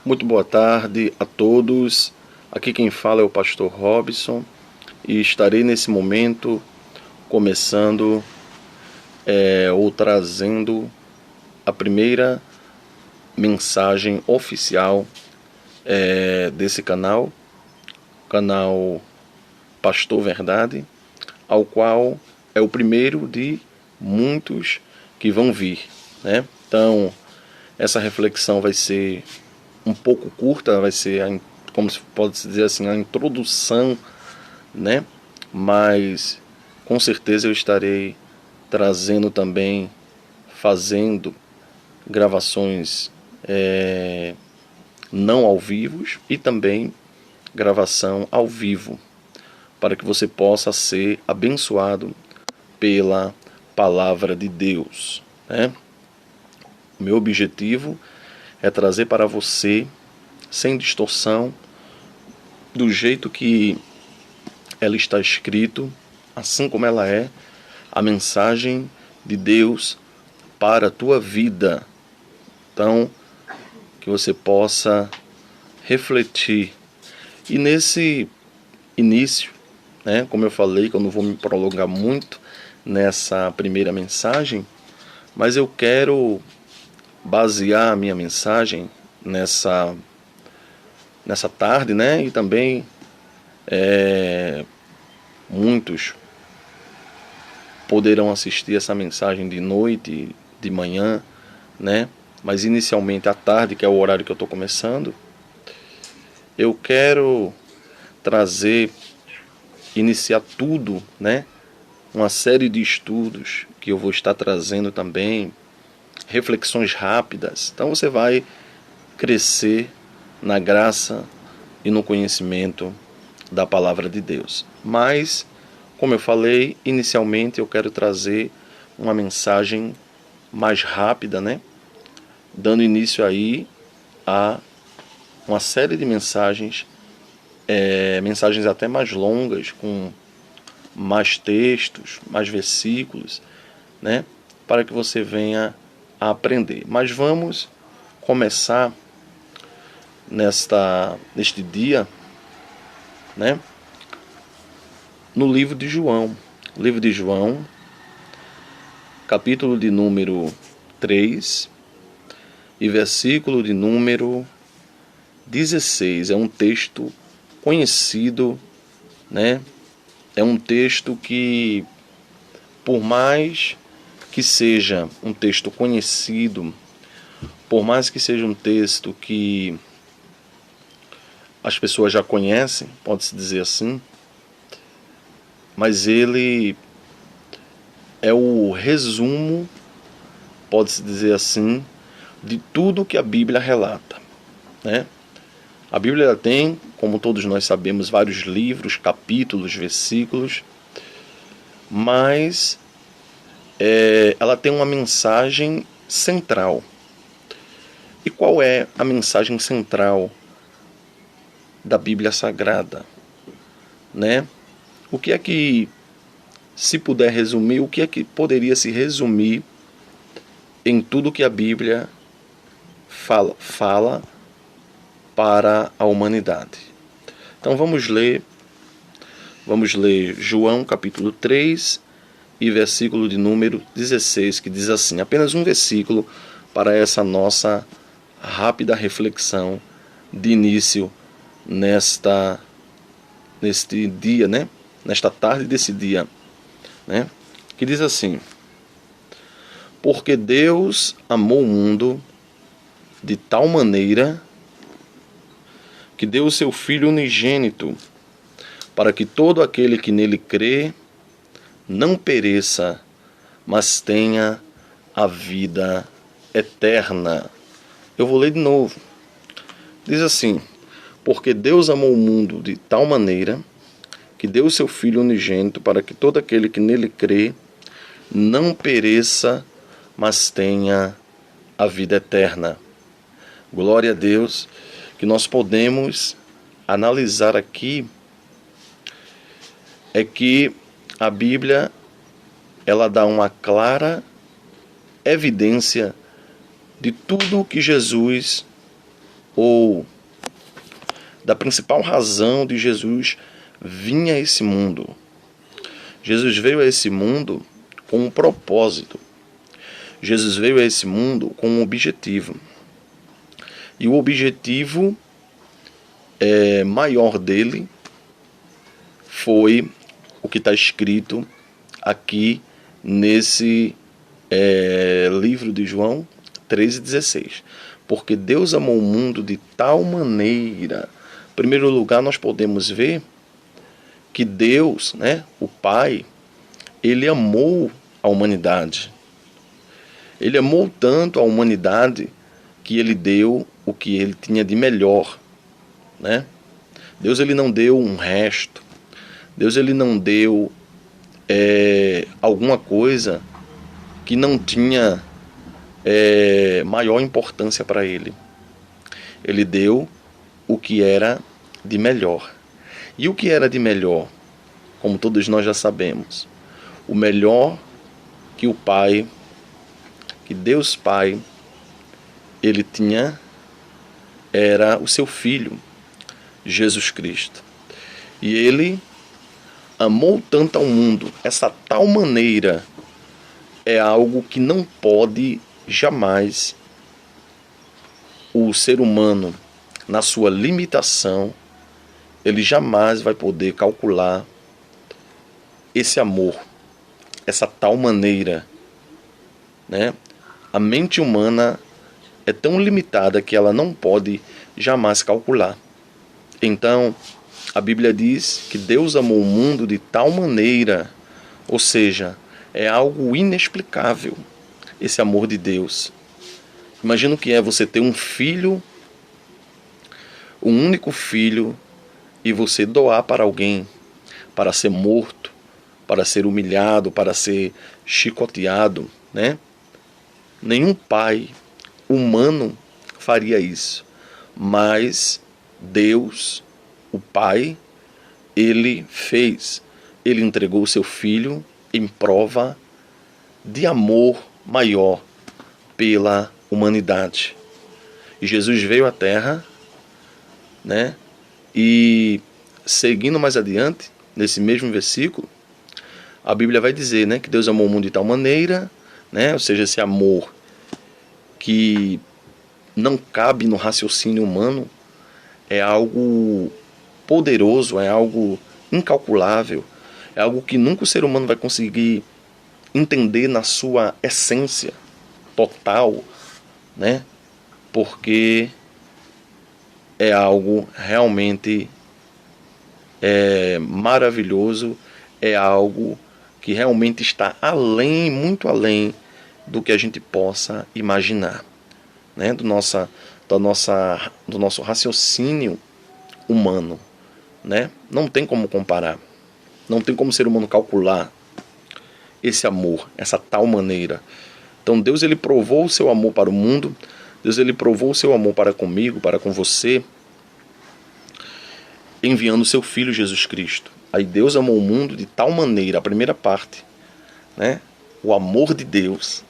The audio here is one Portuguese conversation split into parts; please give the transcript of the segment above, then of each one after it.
Muito boa tarde a todos. Aqui quem fala é o pastor Robson e estarei nesse momento começando ou trazendo a primeira mensagem oficial desse canal Pastor Verdade, ao qual é o primeiro de muitos que vão vir, né? Então, essa reflexão vai ser um pouco curta, vai ser, como se pode dizer assim, a introdução, né? Mas com certeza eu estarei trazendo também, fazendo gravações não ao vivo e também gravação ao vivo, para que você possa ser abençoado pela palavra de Deus, né? O meu objetivo é trazer para você, sem distorção, do jeito que ela está escrito, assim como ela é, a mensagem de Deus para a tua vida. Então, que você possa refletir. E nesse início, né, como eu falei, que eu não vou me prolongar muito nessa primeira mensagem, mas eu quero basear a minha mensagem nessa tarde, né? E também muitos poderão assistir essa mensagem de noite, de manhã, né? Mas inicialmente à tarde, que é o horário que eu estou começando, eu quero iniciar tudo, né? Uma série de estudos que eu vou estar trazendo também, reflexões rápidas. Então você vai crescer na graça e no conhecimento da palavra de Deus. Mas, como eu falei, inicialmente eu quero trazer uma mensagem mais rápida, né? Dando início aí a uma série de mensagens, mensagens até mais longas, com mais textos, mais versículos, né? Para que você venha a aprender. Mas vamos começar neste dia, né? No livro de João. Livro de João, capítulo de número 3 e versículo de número 16. É um texto conhecido, né? É um texto que, por mais que seja um texto conhecido, por mais que seja um texto que as pessoas já conhecem, pode-se dizer assim, mas ele é o resumo, pode-se dizer assim, de tudo que a Bíblia relata, né? A Bíblia tem, como todos nós sabemos, vários livros, capítulos, versículos, mas ela tem uma mensagem central. E qual é a mensagem central da Bíblia Sagrada, né? O que é que, se puder resumir, o que é que poderia se resumir em tudo que a Bíblia fala para a humanidade? Então vamos ler João capítulo 3 e versículo de número 16, que diz assim, apenas um versículo para essa nossa rápida reflexão de início neste dia, né? Nesta tarde desse dia, né? Que diz assim: porque Deus amou o mundo de tal maneira que deu o seu Filho unigênito, para que todo aquele que nele crê não pereça, mas tenha a vida eterna. Eu vou ler de novo. Diz assim: porque Deus amou o mundo de tal maneira que deu o seu Filho unigênito, para que todo aquele que nele crê não pereça, mas tenha a vida eterna. Glória a Deus, que nós podemos analisar aqui é que a Bíblia ela dá uma clara evidência de tudo que Jesus ou da principal razão de Jesus vir a esse mundo. Jesus veio a esse mundo com um propósito. Jesus veio a esse mundo com um objetivo. E o objetivo maior dele foi o que está escrito aqui nesse livro de João 13,16. Porque Deus amou o mundo de tal maneira. Em primeiro lugar, nós podemos ver que Deus, o Pai, ele amou a humanidade. Ele amou tanto a humanidade que ele deu o que ele tinha de melhor. Deus ele não deu um resto. Deus ele não deu alguma coisa que não tinha maior importância para ele. Ele deu o que era de melhor. E o que era de melhor? Como todos nós já sabemos. O melhor que o Pai, que Deus Pai, ele tinha, era o seu Filho, Jesus Cristo. E ele amou tanto ao mundo, essa tal maneira é algo que não pode jamais o ser humano, na sua limitação, ele jamais vai poder calcular esse amor, essa tal maneira. A mente humana é tão limitada que ela não pode jamais calcular. Então, a Bíblia diz que Deus amou o mundo de tal maneira, ou seja, é algo inexplicável, esse amor de Deus. Imagina o que é você ter um filho, um único filho, e você doar para alguém, para ser morto, para ser humilhado, para ser chicoteado, Nenhum pai humano faria isso. Mas Deus, o Pai, ele fez. Ele entregou o seu Filho em prova de amor maior pela humanidade. E Jesus veio à Terra, e seguindo mais adiante, nesse mesmo versículo, a Bíblia vai dizer, que Deus amou o mundo de tal maneira, ou seja, esse amor que não cabe no raciocínio humano, é algo poderoso, é algo incalculável, é algo que nunca o ser humano vai conseguir entender na sua essência total, porque é algo realmente maravilhoso, é algo que realmente está além, muito além do que a gente possa imaginar, do nosso raciocínio humano, Não tem como comparar, não tem como o ser humano calcular esse amor, essa tal maneira. Então Deus ele provou o seu amor para o mundo, Deus ele provou o seu amor para comigo, para com você, enviando o seu Filho Jesus Cristo. Aí Deus amou o mundo de tal maneira, a primeira parte, o amor de Deus.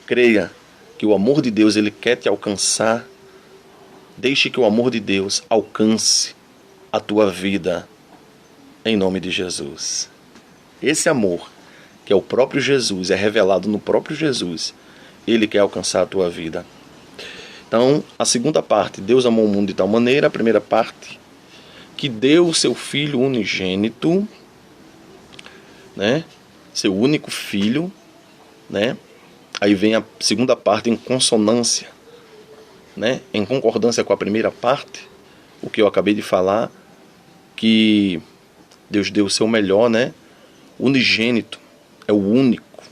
Creia que o amor de Deus ele quer te alcançar. Deixe que o amor de Deus alcance a tua vida, em nome de Jesus. Esse amor, que é o próprio Jesus, é revelado no próprio Jesus, ele quer alcançar a tua vida. Então, a segunda parte, Deus amou o mundo de tal maneira. A primeira parte, que deu o seu Filho unigênito, seu único Filho, Aí vem a segunda parte em consonância, em concordância com a primeira parte, o que eu acabei de falar, que Deus deu o seu melhor, unigênito, é o único,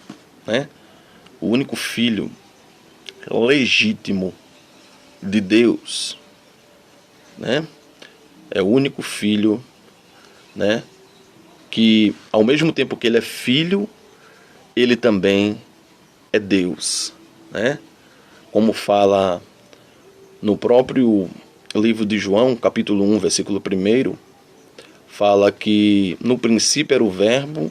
o único Filho legítimo de Deus, é o único Filho, que ao mesmo tempo que ele é Filho, ele também é Deus, Como fala no próprio livro de João, capítulo 1, versículo 1, fala que no princípio era o Verbo,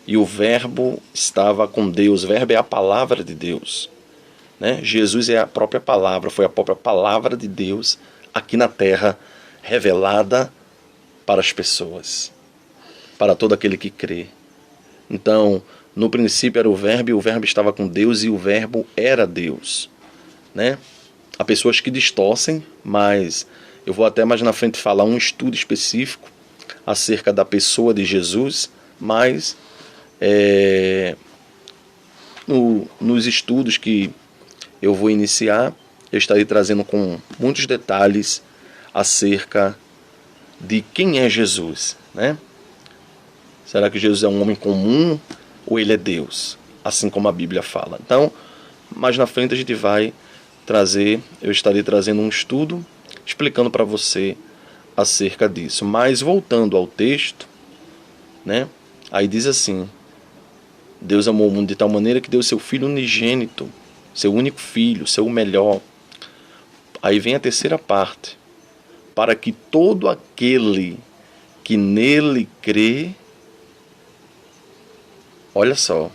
e o Verbo estava com Deus. O Verbo é a palavra de Deus. né? Jesus é a própria palavra, foi a própria palavra de Deus aqui na terra, revelada para as pessoas, para todo aquele que crê. Então, no princípio era o Verbo, e o Verbo estava com Deus, e o Verbo era Deus, né? Há pessoas que distorcem, mas eu vou até mais na frente falar um estudo específico acerca da pessoa de Jesus, mas nos estudos que eu vou iniciar, eu estarei trazendo com muitos detalhes acerca de quem é Jesus, né? Será que Jesus é um homem comum ou ele é Deus? Assim como a Bíblia fala. Então, mais na frente a gente vai trazer, eu estarei trazendo um estudo explicando para você acerca disso. Mas voltando ao texto, né? Aí diz assim: Deus amou o mundo de tal maneira que deu seu Filho unigênito, seu único Filho, seu melhor. Aí vem a terceira parte: para que todo aquele que nele crê, olha só,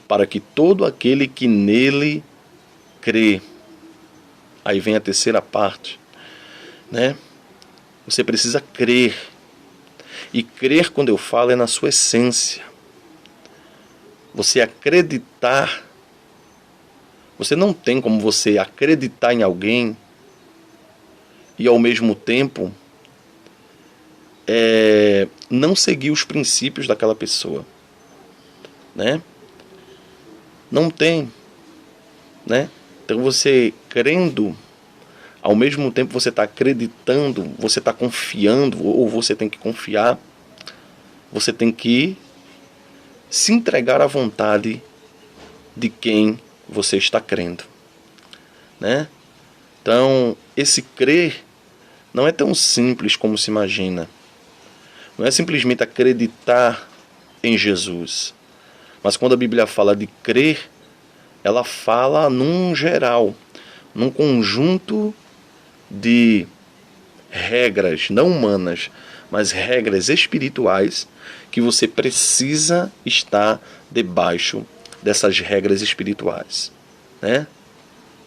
para que todo aquele que nele crê. Aí vem a terceira parte, né? Você precisa crer. E crer, quando eu falo, é na sua essência. Você acreditar. Você não tem como você acreditar em alguém e ao mesmo tempo não seguir os princípios daquela pessoa, né? Não tem, né? Então você crendo, ao mesmo tempo você está acreditando, você está confiando, ou você tem que confiar, você tem que se entregar à vontade de quem você está crendo, né? Então, esse crer não é tão simples como se imagina. Não é simplesmente acreditar em Jesus. Mas quando a Bíblia fala de crer, ela fala num geral, num conjunto de regras, não humanas, mas regras espirituais, que você precisa estar debaixo dessas regras espirituais, né?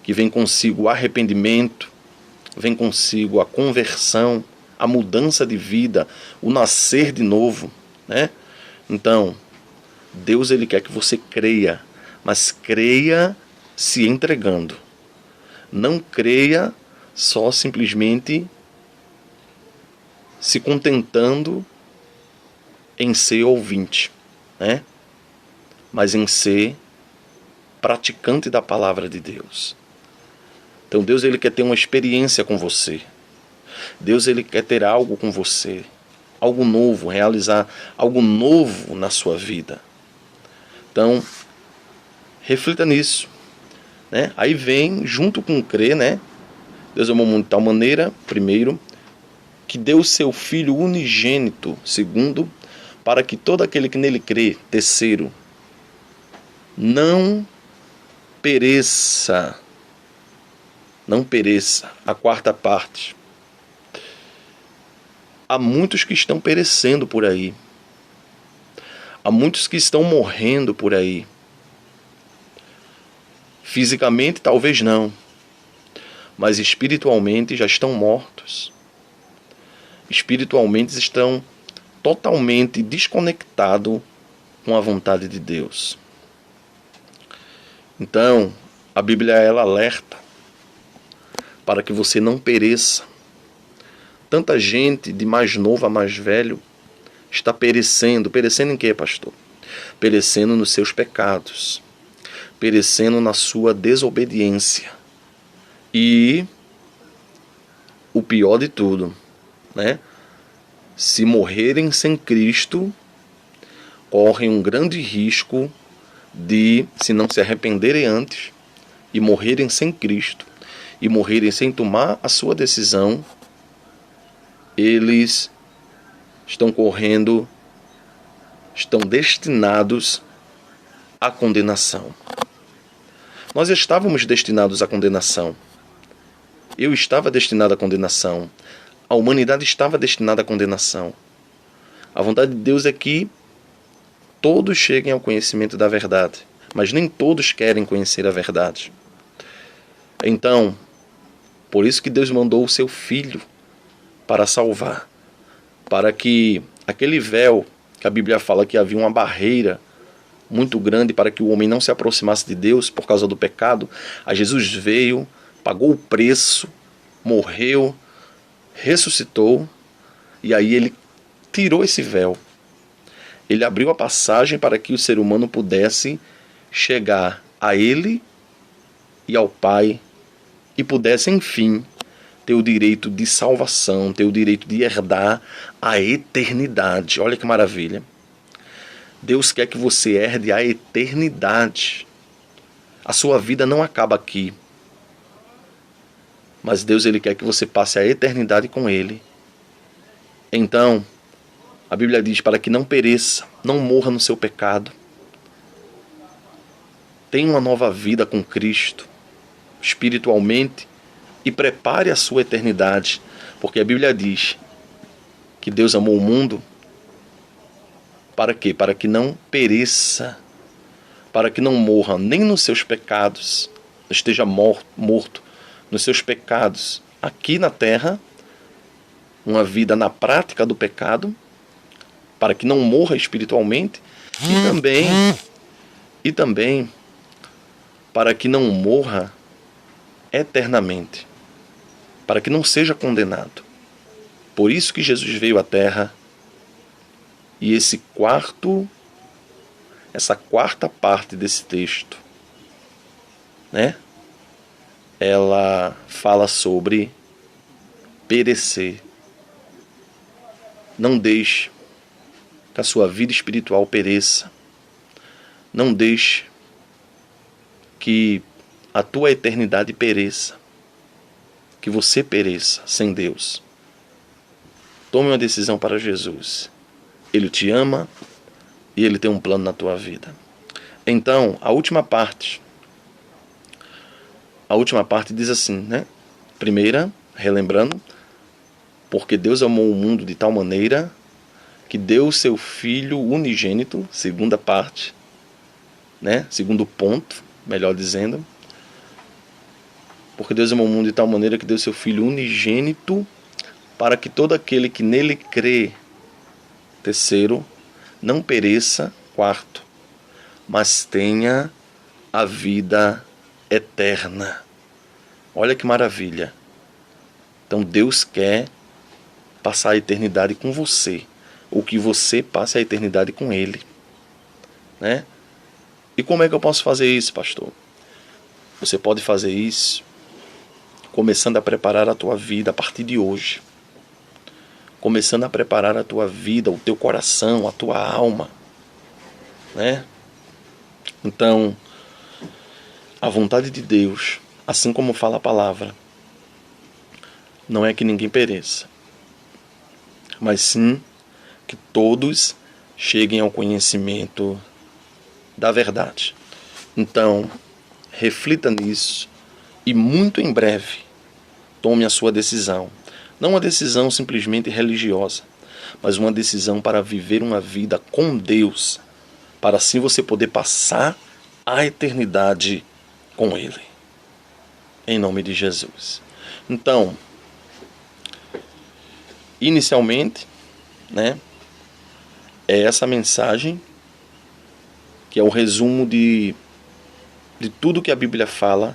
Que vem consigo o arrependimento, vem consigo a conversão, a mudança de vida, o nascer de novo, né? Então, Deus ele quer que você creia, mas creia se entregando. Não creia só simplesmente se contentando em ser ouvinte, né? Mas em ser praticante da palavra de Deus. Então Deus ele quer ter uma experiência com você. Deus ele quer ter algo com você, algo novo, realizar algo novo na sua vida. Então, reflita nisso, né? Aí vem, junto com crer, né? Deus amou o mundo de tal maneira, primeiro, que deu o seu Filho unigênito, segundo, para que todo aquele que nele crê, terceiro, não pereça, a quarta parte. Há muitos que estão perecendo por aí. Há muitos que estão morrendo por aí. Fisicamente, talvez não. Mas espiritualmente já estão mortos. Espiritualmente estão totalmente desconectados com a vontade de Deus. Então, a Bíblia ela alerta para que você não pereça. Tanta gente, de mais novo a mais velho, está perecendo. Perecendo em quê, pastor? Perecendo nos seus pecados. Perecendo na sua desobediência. E o pior de tudo, né? Se morrerem sem Cristo, correm um grande risco de, se não se arrependerem antes, e morrerem sem Cristo, e morrerem sem tomar a sua decisão, eles estão destinados à condenação. Nós estávamos destinados à condenação. Eu estava destinado à condenação. A humanidade estava destinada à condenação. A vontade de Deus é que todos cheguem ao conhecimento da verdade, mas nem todos querem conhecer a verdade. Então, por isso que Deus mandou o seu Filho para salvar, para que aquele véu que a Bíblia fala que havia uma barreira muito grande para que o homem não se aproximasse de Deus por causa do pecado, a Jesus veio, pagou o preço, morreu, ressuscitou, e aí ele tirou esse véu. Ele abriu a passagem para que o ser humano pudesse chegar a ele e ao Pai e pudesse, enfim, ter o direito de salvação, ter o direito de herdar a eternidade. Olha que maravilha. Deus quer que você herde a eternidade. A sua vida não acaba aqui. Mas Deus, ele quer que você passe a eternidade com Ele. Então, a Bíblia diz para que não pereça, não morra no seu pecado. Tenha uma nova vida com Cristo, espiritualmente, e prepare a sua eternidade. Porque a Bíblia diz que Deus amou o mundo. Para quê? Para que não pereça, para que não morra nem nos seus pecados, esteja morto nos seus pecados aqui na terra, uma vida na prática do pecado, para que não morra espiritualmente, e também para que não morra eternamente, para que não seja condenado. Por isso que Jesus veio à terra, e essa quarta parte desse texto, né? Ela fala sobre perecer. Não deixe que a sua vida espiritual pereça. Não deixe que a tua eternidade pereça. Que você pereça sem Deus. Tome uma decisão para Jesus. Ele te ama e Ele tem um plano na tua vida. Então, a última parte diz assim, né? Primeira, relembrando, porque Deus amou o mundo de tal maneira que deu o seu Filho unigênito, segunda parte, né? Segundo ponto, melhor dizendo, porque Deus amou o mundo de tal maneira que deu o seu Filho unigênito para que todo aquele que nele crê, terceiro, não pereça, quarto, mas tenha a vida eterna. Olha que maravilha. Então Deus quer passar a eternidade com você, ou que você passe a eternidade com Ele, né? E como é que eu posso fazer isso, pastor? Você pode fazer isso começando a preparar a tua vida a partir de hoje. Começando a preparar a tua vida, o teu coração, a tua alma, né? Então, a vontade de Deus, assim como fala a palavra, não é que ninguém pereça, mas sim que todos cheguem ao conhecimento da verdade. Então, reflita nisso e muito em breve tome a sua decisão. Não uma decisão simplesmente religiosa, mas uma decisão para viver uma vida com Deus, para assim você poder passar a eternidade com Ele. Em nome de Jesus. Então, inicialmente, né, é essa mensagem que é o resumo de tudo que a Bíblia fala